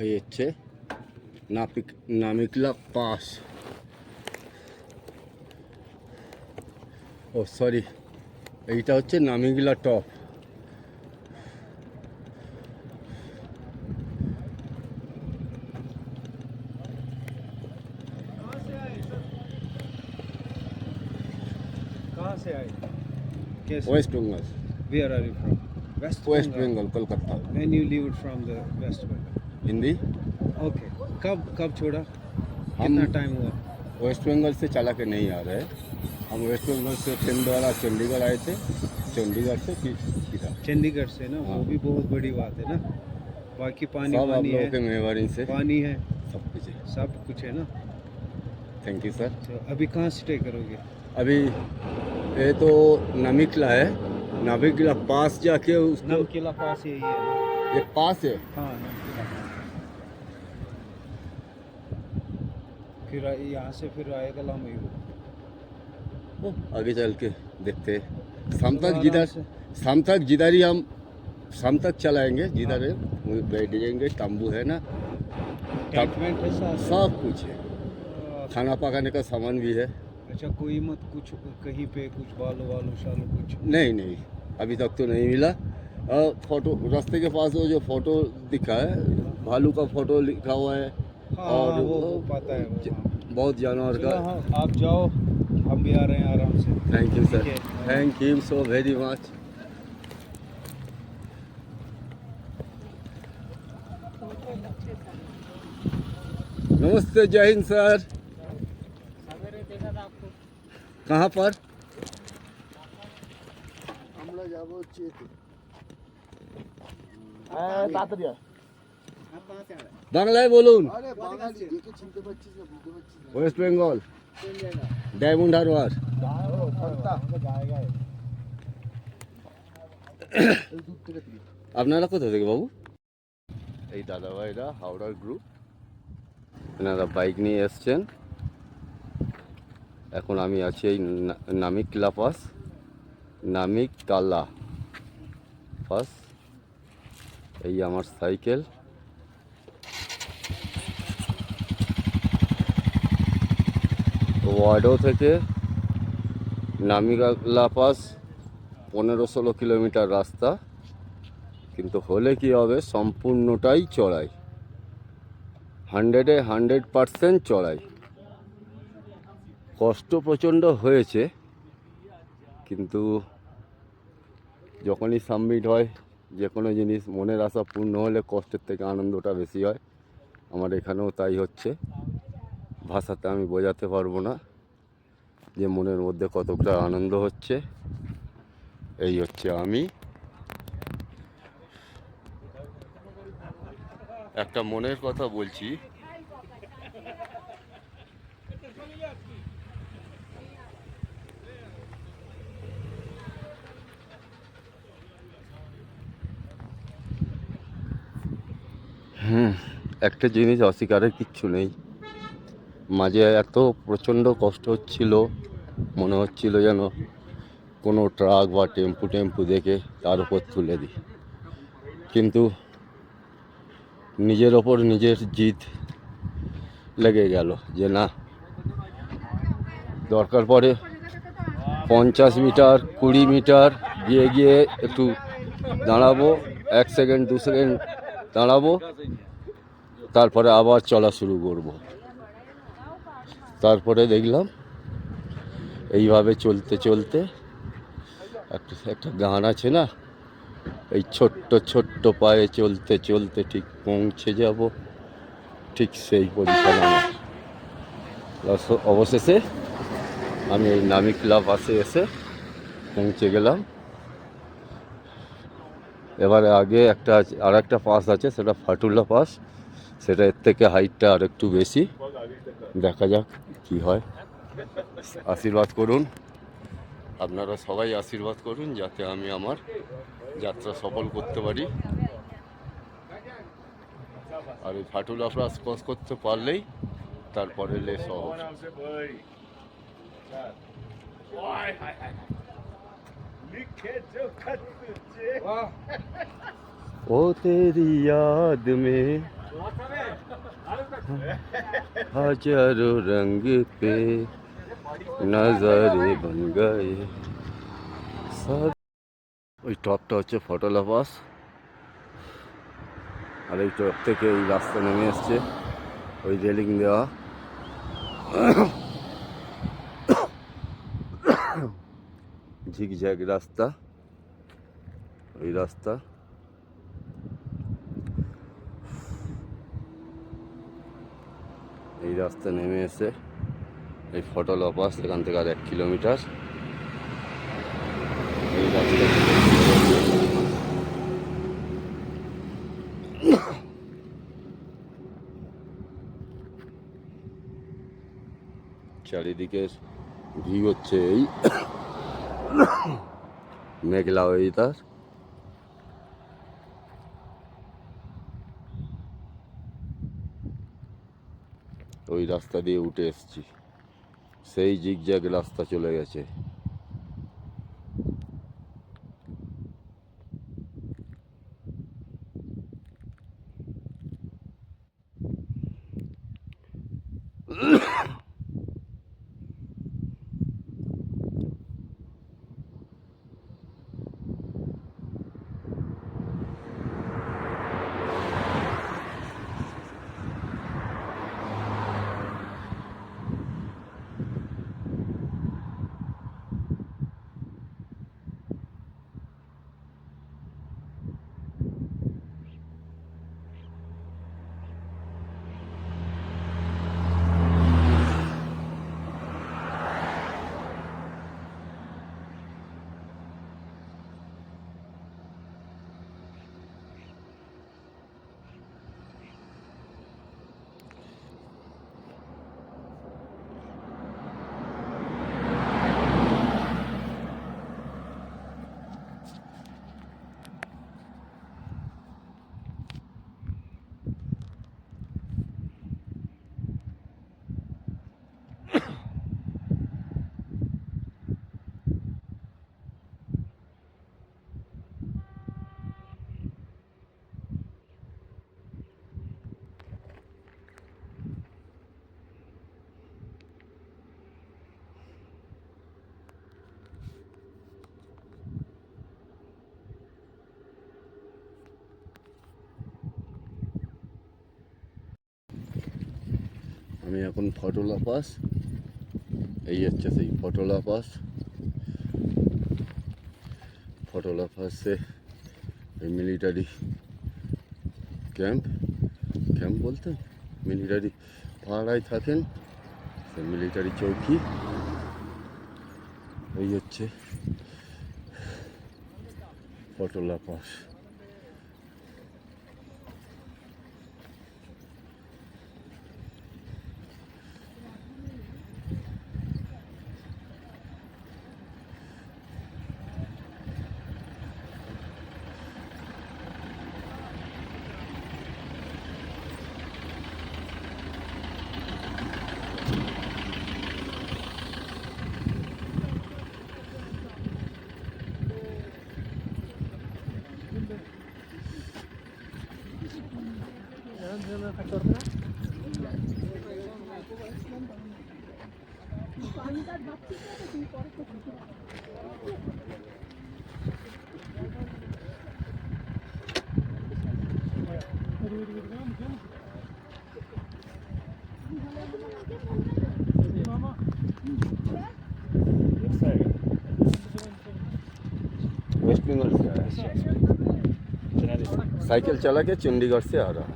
এই হচ্ছে নামিকলা পাস। ও সরি, এইটা হচ্ছে নামিকলা টপ। कहाँ से आए? कैसे? West Bengal. Where are you from? West West Bengal. Bengal, Kolkata. When you leave it from the West Bengal? Hindi. Okay. कब छोड़ा? हम कितना टाइम हुआ? वेस्ट बंगाल से चला के नहीं आ रहे। हम वेस्ट बंगाल से ट्रेन द्वारा चंडीगढ़ आए थे, चंडीगढ़ से फिर इधर। चंडीगढ़ से ना, हाँ। वो भी बहुत बड़ी बात है ना। बाकी पानी सब आप वानी लोगों है, के मेहरबानी से पानी है, सब कुछ है। सब कुछ है ना। Thank you sir. तो अभी कहाँ स्टे करोगे? अभी ये तो नामिकला है, नामिकला पास जाके उसको, नमकीला पास यही है ना? ये पास है। हाँ, नमकीला पास। फिर यहाँ से फिर आएगा लामयू। ओ, आगे चल के देखते हैं। शाम चलो तक आराम जिधर, से। शाम तक जिधर ही हम शाम तक चलाएंगे, जिधर है बैठ जाएंगे। तंबू है ना, टेंट वेंट है साथ? सब कुछ है। आ, खाना पकाने का सामान भी है। अच्छा, कोई मत कुछ कहीं पे कुछ बालू वालू शालू कुछ? नहीं नहीं, अभी तक तो नहीं मिला। फोटो रास्ते के पास वो जो फोटो दिखा है, भालू का फोटो लिखा हुआ है। हाँ और हाँ, वो पता है वो। बहुत जानवर चलो का। हाँ, आप जाओ, हम भी आ रहे हैं आराम से। थैंक यू सर, ठीक है। Thank you so very much. नमस्ते, जय हिंद सर। कहाँ पर? আমরা যাব চেতে তাড়াতাড়ি বাংলায় বলুন। আরে বাঙালি দেখে চিনতে পারছিস না, বুঝতে পারছিস না। West Bengal, diamond Harbour. এই দূর থেকে তুলি। আপনারা কোথা থেকে বাবু? এই দাদাভাইরা হাওড়ার গ্রুপ, এনারা বাইক নিয়ে এসছেন। এখন আমি আছি এই নামিকলা পাস, নামিকলা পাস। এই আমার সাইকেল। ওয়ার্ডো থেকে নামিকলা পাস 15-16 কিলোমিটার রাস্তা, কিন্তু হলে কি হবে, সম্পূর্ণটাই চড়াই, 100% চড়াই। কষ্ট প্রচণ্ড হয়েছে, কিন্তু যখনই সাবমিট হয় যে কোনো জিনিস, মনের আশা পূর্ণ হলে কষ্টের থেকে আনন্দটা বেশি হয়। আমার এখানেও তাই হচ্ছে। ভাষাতে আমি বোঝাতে পারবো না যে মনের মধ্যে কতটা আনন্দ হচ্ছে। এই হচ্ছে আমি। একটা মনের কথা বলছি। একটা জিনিস অস্বীকারের কিচ্ছু নেই, মাঝে এত প্রচণ্ড কষ্ট হচ্ছিল, মনে হচ্ছিল যেন কোনো ট্রাক বা টেম্পু দেখে তার উপর তুলে দিই। কিন্তু নিজের ওপর নিজের জিদ লেগে গেল যে না, দরকার পড়ে 50 মিটার 20 মিটার গিয়ে একটু দাঁড়াবো, 1 সেকেন্ড 2 সেকেন্ড দাঁড়াবো, তারপরে আবার চলা শুরু করব। তারপরে দেখলাম এইভাবে চলতে চলতে একটা গান আছে না, এই ছোট্ট ছোট্ট পায়ে চলতে চলতে ঠিক পৌঁছে যাব, ঠিক সেই পজিশন আমার। অবশেষে আমি এই নামিকলা পাসে এসে পৌঁছে গেলাম। এবারে আগে আর একটা পাস আছে, সেটা ফাটুল্লা পাস, সেটা এর থেকে হাইটটা আর একটু বেশি। দেখা যাক কি হয়। আশীর্বাদ করুন, আপনারা সবাই আশীর্বাদ করুন যাতে আমি আমার যাত্রা সফল করতে পারি। আর এই ফাটুল্লা পাস ক্রস করতে পারলেই তারপরে লে শহর। ओ तेरी याद में हजारों रंग पे नजारे बन गए सब। ওই টপটা হচ্ছে ফটোলা পাস, আর এই টপ থেকে এই রাস্তা নেমে এসছে, ওই রেলিং দেওয়া ঝিকঝ্যাক রাস্তা, ওই রাস্তা। এই রাস্তা নেমে এসে এই ফটোলা পাস, এখান থেকে আর 1 কিলোমিটার এই রাস্তা। চারিদিকের ভিউ হচ্ছে এই মেঘলা ওয়েদার। ওই রাস্তা দিয়ে উঠে এসছি, সেই জিগজ্যাগ রাস্তা চলে গেছে। আমি এখন ফটোলা পাস, এই হচ্ছে সেই ফটোলা পাস। ফটোলা পাসে এই মিলিটারি ক্যাম্প, ক্যাম্প বলতে মিলিটারি পাহাড়ায় থাকেন, সেই মিলিটারি চৌকি। এই হচ্ছে ফটোলা পাস। वेस्ट बंगाल से आया है, साइकिल चला के चंडीगढ़ से आ रहा है।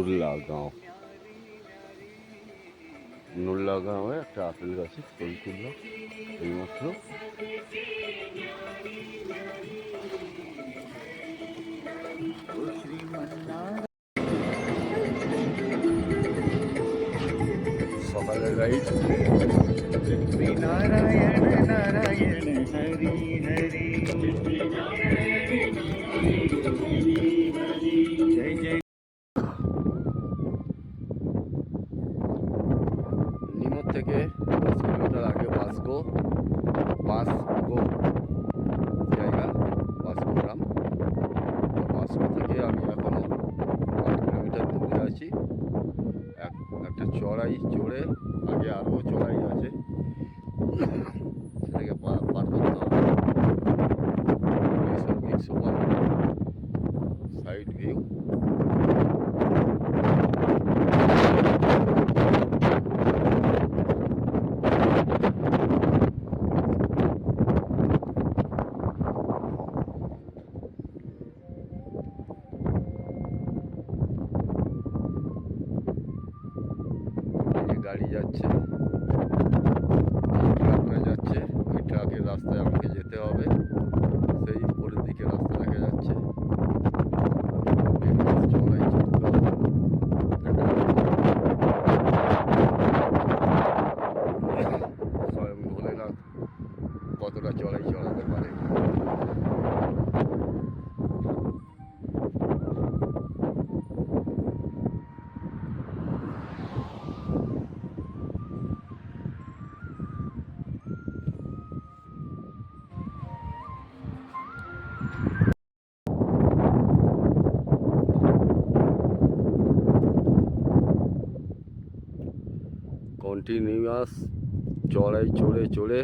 নুরলা গাঁও। নুরলা গাঁওয়ে একটা আপেল গাছে ফুল তুললো এইমাত্র। সকালের রাইড। नारायण नारायण हरि हरि जय जय নিমত থেকে 10 কিলোমিটার আগে বাসগো জায়গা, বাসগো গ্রাম। তো বাসগো থেকে আমি এখনো 8 কিলোমিটার দূরে আছি। একটা চড়াই চড়ে, আগে আরও চড়াই আছে, সেটাকে পার করতে হবে। নৈসর্গিক শোভা, সাইড ভিউ। গাড়ি যাচ্ছে, ট্রাকটা যাচ্ছে, ওই ট্রাকের রাস্তায় আমাকে যেতে হবে। সেই উপরের দিকে রাস্তা দেখা যাচ্ছে, চড়াই চড়তে হবে। স্বয়ং ভোলেনাথ কতটা চড়াই চড়াতে পারে। কন্টিনিউয়াস চড়াই চড়ে চড়ে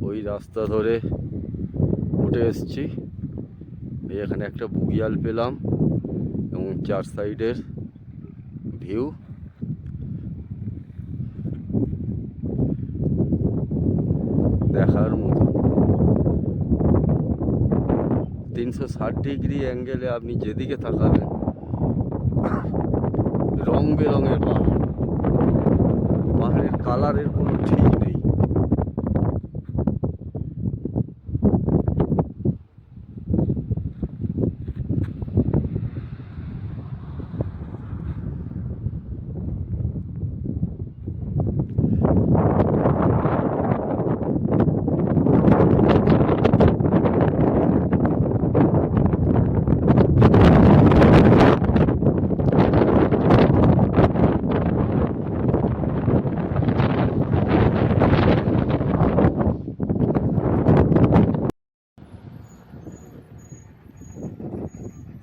ওই রাস্তা ধরে উঠে এসছি। এই এখানে একটা বুগিয়াল পেলাম এবং 4 সাইডের ভিউ। দেখার মতো 360 ডিগ্রি অ্যাঙ্গেলে আপনি যেদিকে তাকাবেন রং বেরঙের পাহাড়। পাহাড়ের কালারের কোনো ঠিক নেই।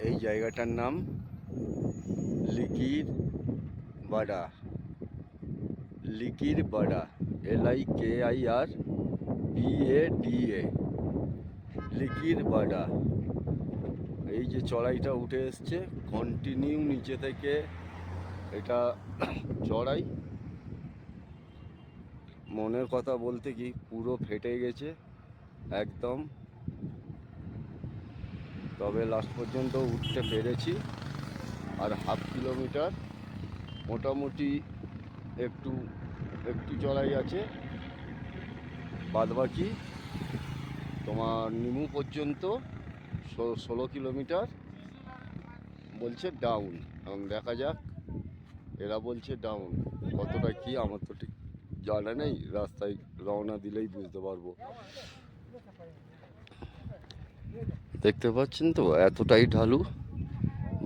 এই জায়গাটার নাম লিকির বাডা। লিকির বাডা, LIKIR BADA, লিকির বাডা। এই যে চড়াইটা উঠে এসছে কন্টিনিউ নিচে থেকে, এটা চড়াই। মনের কথা বলতে কি পুরো ফেটে গেছে একদম, তবে লাস্ট পর্যন্ত উঠতে পেরেছি। আর হাফ কিলোমিটার মোটামুটি একটু চড়াই আছে, বাদবাকি তোমার নিমু পর্যন্ত 16 কিলোমিটার বলছে ডাউন। এখন দেখা যাক, এরা বলছে ডাউন, কতটা কি আমার তো ঠিক জানা নেই। রাস্তায় রওনা দিলেই বুঝতে পারবো। দেখতে পাচ্ছেন তো এতটাই ঢালু।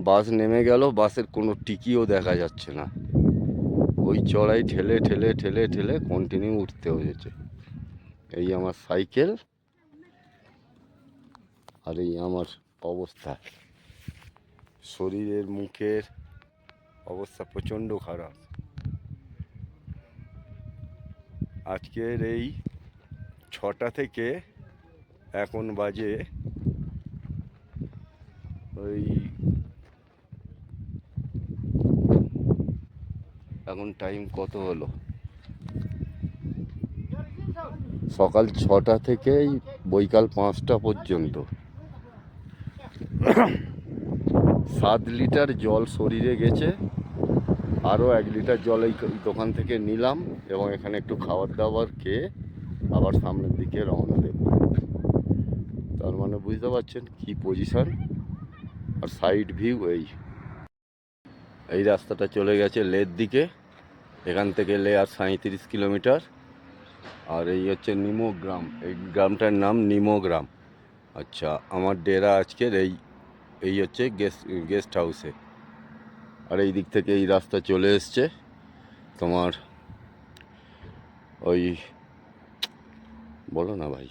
বাস নেমে গেল, বাসের কোনো টিকিও দেখা যাচ্ছে না। ওই চড়াই ঠেলে ঠেলে ঠেলে ঠেলে কন্টিনিউ উঠতে হয়েছে। এই আমার সাইকেল আর এই আমার অবস্থা, শরীরের মুখের অবস্থা প্রচণ্ড খারাপ। আজকের এই 6টা থেকে এখন বাজে ওই, এখন টাইম কত হলো, সকাল 6টা থেকে বৈকাল 5টা পর্যন্ত 7 লিটার জল শরীরে গেছে, আরও 1 লিটার জল এই দোকান থেকে নিলাম এবং এখানে একটু খাবার দাবার খেয়ে আবার সামনের দিকে রওনা দেব। তার মানে বুঝতে পারছেন কি পজিশন। আর সাইড ভিউ এই রাস্তাটা চলে গেছে লের দিকে, এখান থেকে লে আর 37 কিলোমিটার। আর এই হচ্ছে নিমো গ্রাম, এই গ্রামটার নাম নিমো গ্রাম। আচ্ছা, আমার ডেরা আজকের এই হচ্ছে গেস্ট হাউসে। আর এই দিক থেকে এই রাস্তা চলে এসছে তোমার ওই, বলো না ভাই,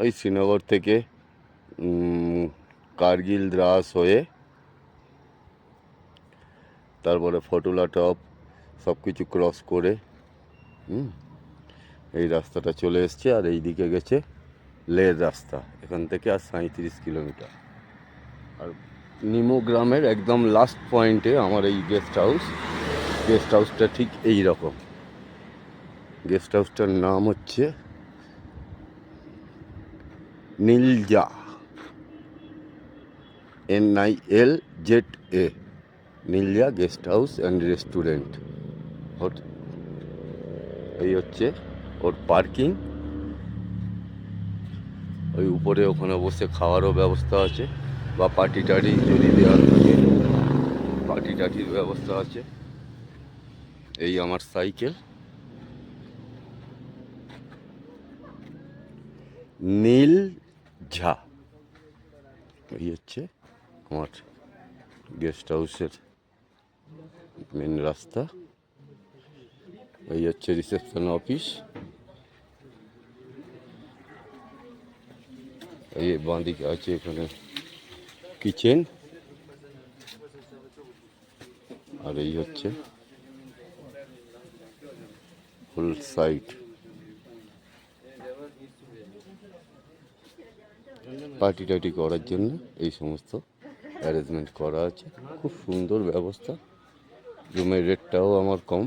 ওই শ্রীনগর থেকে কার্গিল দ্রাস হয়ে তারপরে ফটুলা টপ সব কিছু ক্রস করে এই রাস্তাটা চলে এসছে। আর এই দিকে গেছে লের রাস্তা, এখান থেকে আর 37 কিলোমিটার। আর নিমো গ্রামের একদম লাস্ট পয়েন্টে আমার এই গেস্ট হাউসটা ঠিক এই রকম। গেস্ট হাউসটার নাম হচ্ছে Nilza, NILZA, Nilza guest house and restaurant. এই হচ্ছে ওর পার্কিং। ওই উপরে ওখানে বসে খাওয়ারও ব্যবস্থা আছে, বা পার্টি টাটি যদি দেওয়ার থাকে পার্টি টাটির ব্যবস্থা আছে। এই আমার সাইকেল, নীলঝা। এই হচ্ছে আমার গেস্ট হাউসের মেন রাস্তা। এই হচ্ছে রিসেপশন অফিস। এই বাঁদিকে আছে এখানে কিচেন। আর এই হচ্ছে ফুল সাইড। পার্টি টাটি করার জন্য এই সমস্ত অ্যারেঞ্জমেন্ট করা আছে, খুব সুন্দর ব্যবস্থা। রুমের রেটটাও আমার কম,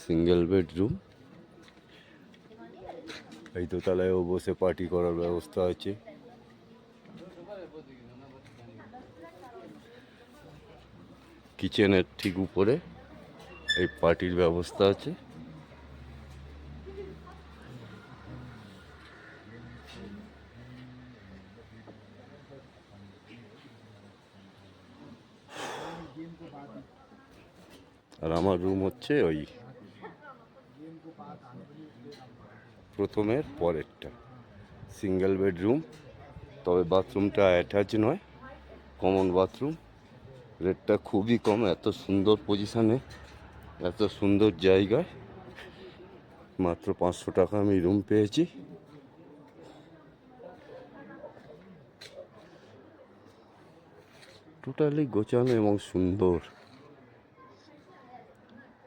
সিঙ্গেল বেডরুম। এই দোতলায়ও বসে পার্টি করার ব্যবস্থা আছে। কিচেনের ঠিক উপরে এই পার্টির ব্যবস্থা আছে। আর আমার রুম হচ্ছে ওই প্রথমের পরেরটা, সিঙ্গেল বেডরুম, তবে বাথরুমটা অ্যাটাচ নয়, কমন বাথরুম। রেটটা খুবই কম, এত সুন্দর পজিশানে, এত সুন্দর জায়গায় মাত্র 500 টাকা আমি রুম পেয়েছি। টোটালি গোছানো এবং সুন্দর,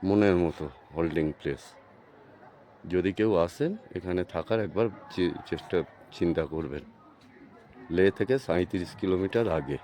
মনের মতো হোল্ডিং প্লেস। যদি কেউ আসেন এখানে থাকার একবার চিন্তা করবেন। লে থেকে 37 কিলোমিটার আগে।